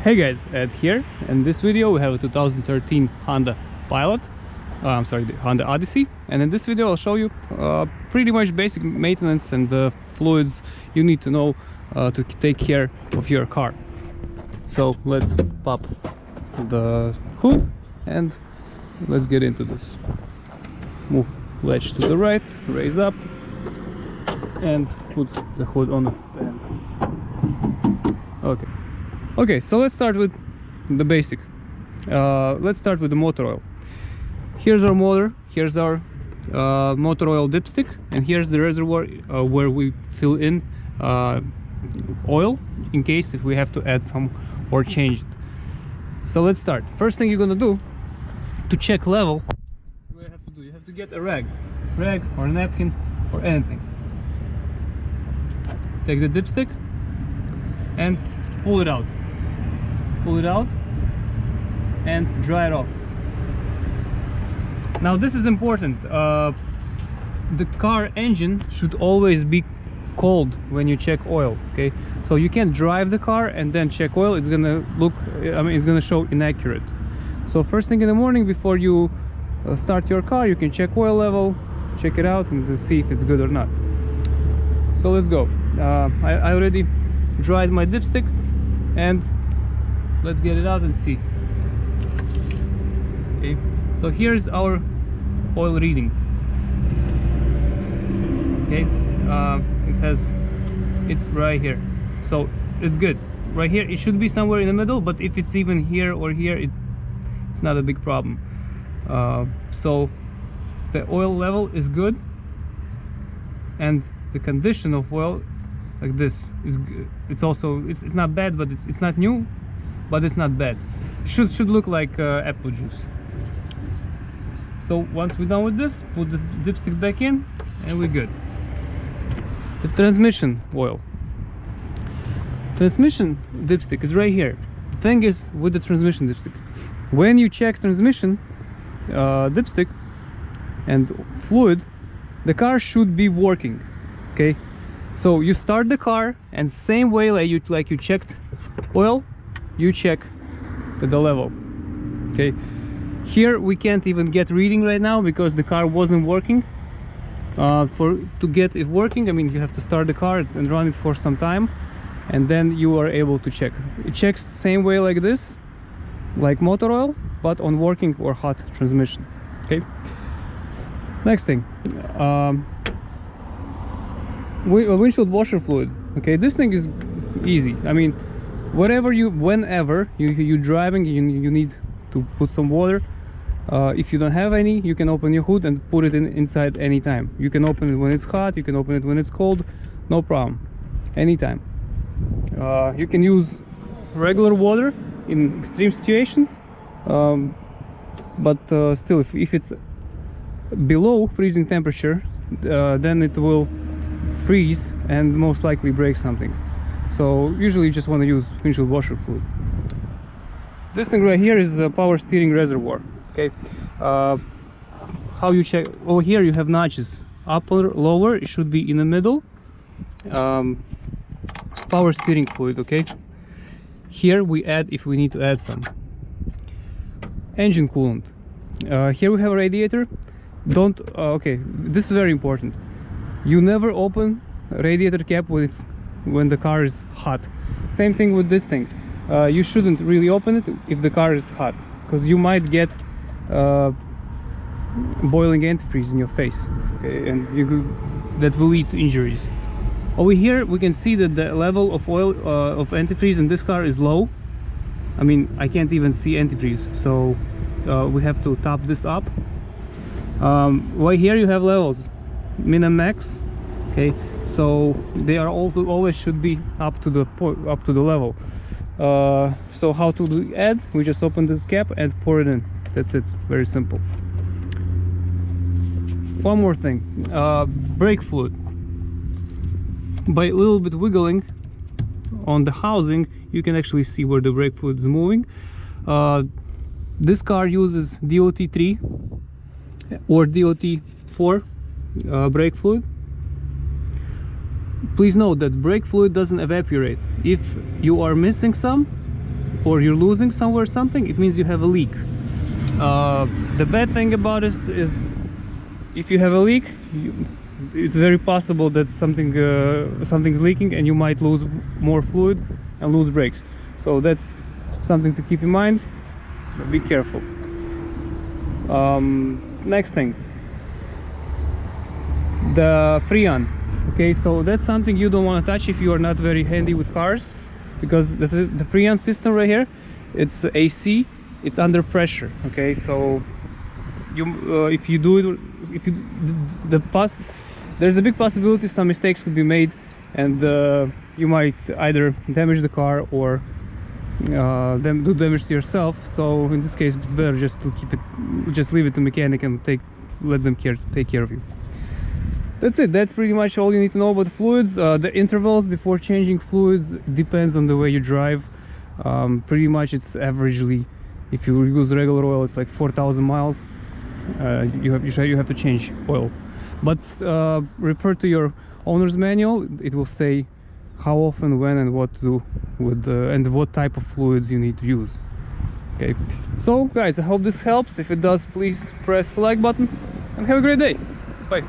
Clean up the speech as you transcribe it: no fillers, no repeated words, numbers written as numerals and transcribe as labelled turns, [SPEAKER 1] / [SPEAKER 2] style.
[SPEAKER 1] Hey guys, Ed here. In this video we have a 2013 Honda Pilot. I'm sorry, the Honda Odyssey. And in this video I'll show you pretty much basic maintenance and the fluids you need to know to take care of your car. So let's pop the hood and let's get into this. Move latch to the right, raise up and put the hood on the stand. Okay, so let's start with the basic. Let's start with the motor oil. Here's our motor, here's our motor oil dipstick, and here's the reservoir where we fill in oil in case if we have to add some or change it. So let's start. First thing you're gonna do to check level, you have to get a rag or a napkin or anything. Take the dipstick and pull it out and dry it off. Now this is important. The car engine should always be cold when you check oil. Okay, so you can't drive the car and then check oil. It's gonna look, it's gonna show inaccurate. So first thing in the morning before you start your car, you can check oil level, check it out and see if it's good or not. So let's go. I already dried my dipstick and let's get it out and see. Okay, so here's our oil reading. Okay, it's right here, so it's good. Right here, it should be somewhere in the middle, but if it's even here or here, it's not a big problem. So the oil level is good, and the condition of oil like this is good. It's also it's not bad, but it's not new, but it's not bad. It should look like apple juice. So once we're done with this, put the dipstick back in and we're good. The transmission oil, transmission dipstick is right here. The thing is with the transmission dipstick, when you check transmission dipstick and fluid, the car should be working. Okay, so you start the car and same way like you checked oil, you check the level. Okay, here we can't even get reading right now because the car wasn't working. To get it working, I mean, you have to start the car and run it for some time, and then you are able to check. It checks the same way like this, like motor oil, but on working or hot transmission. Okay, next thing, windshield washer fluid. Okay, this thing is easy. I mean, whenever you driving, you need to put some water. If you don't have any, you can open your hood and put it inside anytime. You can open it when it's hot, you can open it when it's cold, no problem, anytime. You can use regular water in extreme situations, but still, if it's below freezing temperature, then it will freeze and most likely break something. So usually you just want to use windshield washer fluid. This thing right here is a power steering reservoir. Okay, how you check? Over here you have notches, upper, lower. It should be in the middle. Power steering fluid. Okay, here we add if we need to add some. Engine coolant. Here we have a radiator. Don't okay, this is very important. You never open radiator cap when the car is hot. Same thing with this thing. You shouldn't really open it if the car is hot, because you might get boiling antifreeze in your face. Okay, and that will lead to injuries. Over here we can see that the level of oil of antifreeze in this car is low. I mean, I can't even see antifreeze, so we have to top this up. Right here you have levels, min and max. Okay, so they are also always should be up to the level. So how to add? We just open this cap and pour it in. That's it, very simple. One more thing, brake fluid. By a little bit wiggling on the housing, you can actually see where the brake fluid is moving. This car uses DOT3 or DOT4 brake fluid. Please note that brake fluid doesn't evaporate. If you are missing some, or you're losing somewhere something, it means you have a leak. The bad thing about this is if you have a leak, it's very possible that something's leaking and you might lose more fluid and lose brakes. So that's something to keep in mind. Be careful. Next thing, the Freon. Okay, so that's something you don't want to touch if you are not very handy with cars, because the Freon system right here, it's AC, it's under pressure. Okay, so if you do it, there's a big possibility some mistakes could be made, and you might either damage the car or then do damage to yourself. So in this case, it's better just to just leave it to mechanic and let them take care of you. That's it. That's pretty much all you need to know about the fluids. The intervals before changing fluids depends on the way you drive. Pretty much it's averagely, if you use regular oil, it's like 4,000 miles. You have to change oil, but refer to your owner's manual. It will say how often, when, and what to do with and what type of fluids you need to use. Okay, so guys, I hope this helps. If it does, please press the like button and have a great day. Bye.